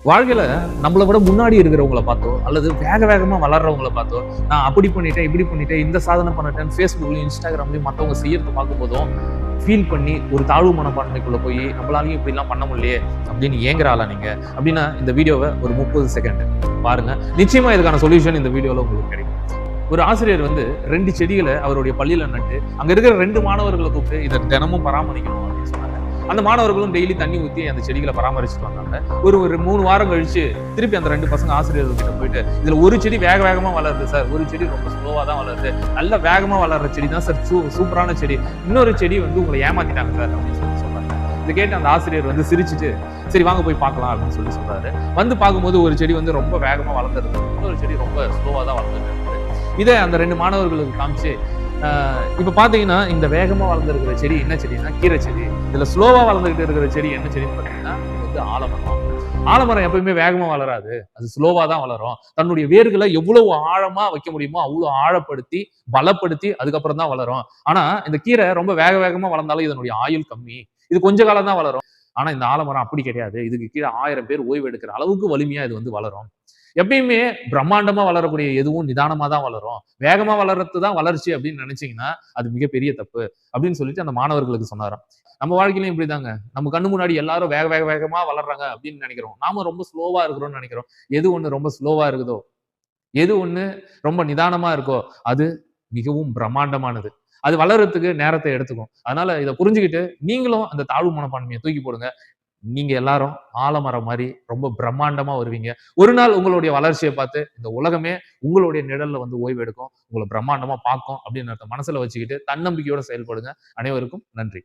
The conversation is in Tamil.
வாழ்க்கையில நம்மள விட முன்னாடி இருக்கிறவங்கள பார்த்தோ, அல்லது வேக வேகமா வளர்றவங்கள பார்த்தோ, நான் அப்படி பண்ணிட்டேன், இப்படி பண்ணிட்டேன், இந்த சாதனை பண்ணிட்டேன், Facebookலயும், Instagramலயும் மத்தவங்க செய்யறத பார்க்கும்போதும், ஃபீல் பண்ணி ஒரு தாழ்வு மனப்பான்மைக்குள்ள போய், நம்மளாலயும் இப்படிலாம் பண்ண முடியலையே அப்படின்னு ஏங்குற ஆளா நீங்க? அப்படின்னா இந்த வீடியோவ ஒரு 30 செகண்ட் பாருங்க. நிச்சயமா இதுக்கான சொல்யூஷன் இந்த வீடியோல உங்களுக்கு கிடைக்கும். ஒரு ஆசிரியர் வந்து 2 செடிகளை அவருடைய பள்ளியில நட்டு, அங்க இருக்கிற 2 மாணவர்களை கூப்பிட்டு இதை தினமும் பராமரிக்கணும் அப்படின்னு சொன்னாங்க. அந்த மாணவர்களும் டெய்லி தண்ணி ஊத்தி அந்த செடிகளை பராமரிச்சுட்டு வந்தாங்க. ஒரு 3 வாரம் கழிச்சு திருப்பி அந்த 2 பசங்க ஆசிரியர்கள் கிட்ட போயிட்டு, இதுல ஒரு செடி வேக வேகமா வளருது சார், ஒரு செடி ரொம்ப ஸ்லோவா தான் வளருது, நல்ல வேகமா வளர்ற செடி தான் சார், சூப்பரான செடி, இன்னொரு செடி வந்து உங்களை ஏமாத்திட்டாங்க சார் அப்படின்னு சொல்லி சொல்றாங்க. இதை கேட்டு அந்த ஆசிரியர் வந்து சிரிச்சுட்டு, சரி வாங்க போய் பார்க்கலாம் அப்படின்னு சொல்லி சொல்றாரு. வந்து பார்க்கும்போது ஒரு செடி வந்து ரொம்ப வேகமா வளர்ந்துருக்கு, இன்னொரு செடி ரொம்ப ஸ்லோவா தான் வளர்ந்துருக்கு. இதை அந்த 2 மாணவர்களுக்கு காமிச்சு, இப்ப பாத்தீங்கன்னா இந்த வேகமா வளர்ந்துருக்கிற செடி என்ன செடினா கீரை செடி, இதுல ஸ்லோவா வளர்ந்துகிட்டு இருக்கிற செடி என்ன செடின்னு பாத்தீங்கன்னா இது வந்து ஆலமரம். ஆலமரம் எப்பயுமே வேகமா வளராது, அது ஸ்லோவா தான் வளரும். தன்னுடைய வேர்களை எவ்வளவு ஆழமா வைக்க முடியுமோ அவ்வளவு ஆழப்படுத்தி பலப்படுத்தி அதுக்கப்புறம் தான் வளரும். ஆனா இந்த கீரை ரொம்ப வேக வேகமா வளர்ந்தாலும் இதனுடைய ஆயுள் கம்மி, இது கொஞ்ச காலம் தான் வளரும். ஆனா இந்த ஆலமரம் அப்படி கிடையாது, இதுக்கு கீழே 1000 பேர் ஓய்வு எடுக்கிற அளவுக்கு வலிமையா இது வந்து வளரும். எப்பயுமே பிரம்மாண்டமா வளரக்கூடிய எதுவும் நிதானமா தான் வளரும், வேகமா வளர்றது தான் வளர்ச்சி அப்படின்னு நினைச்சீங்கன்னா அது மிகப்பெரிய தப்பு அப்படின்னு சொல்லிட்டு அந்த மாணவர்களுக்கு சொன்னாராம். நம்ம வாழ்க்கையிலும் இப்படிதாங்க, நம்ம கண்ணு முன்னாடி எல்லாரும் வேக வேக வேகமா வளர்றாங்க அப்படின்னு நினைக்கிறோம், நாம ரொம்ப ஸ்லோவா இருக்கிறோம்னு நினைக்கிறோம். எது ஒண்ணு ரொம்ப ஸ்லோவா இருக்குதோ, எது ஒண்ணு ரொம்ப நிதானமா இருக்கோ அது மிகவும் பிரம்மாண்டமானது. அது வளர்றதுக்கு நேரத்தை எடுத்துக்கும். அதனால இதை புரிஞ்சுக்கிட்டு நீங்களும் அந்த தாழ்வு மனப்பான்மையை தூக்கி போடுங்க. நீங்க எல்லாரும் ஆலமரம் மாரி ரொம்ப பிரம்மாண்டமா வருவீங்க. ஒரு நாள் உங்களுடைய வளர்ச்சிய பார்த்து இந்த உலகமே உங்களுடைய நிழல்ல வந்து ஓய்வு எடுக்கும், உங்கள பிரம்மாண்டமா பார்க்கும் அப்படின்றத மனசுல வச்சுக்கிட்டு தன்னம்பிக்கையோட செயல்படுங்க. அனைவருக்கும் நன்றி.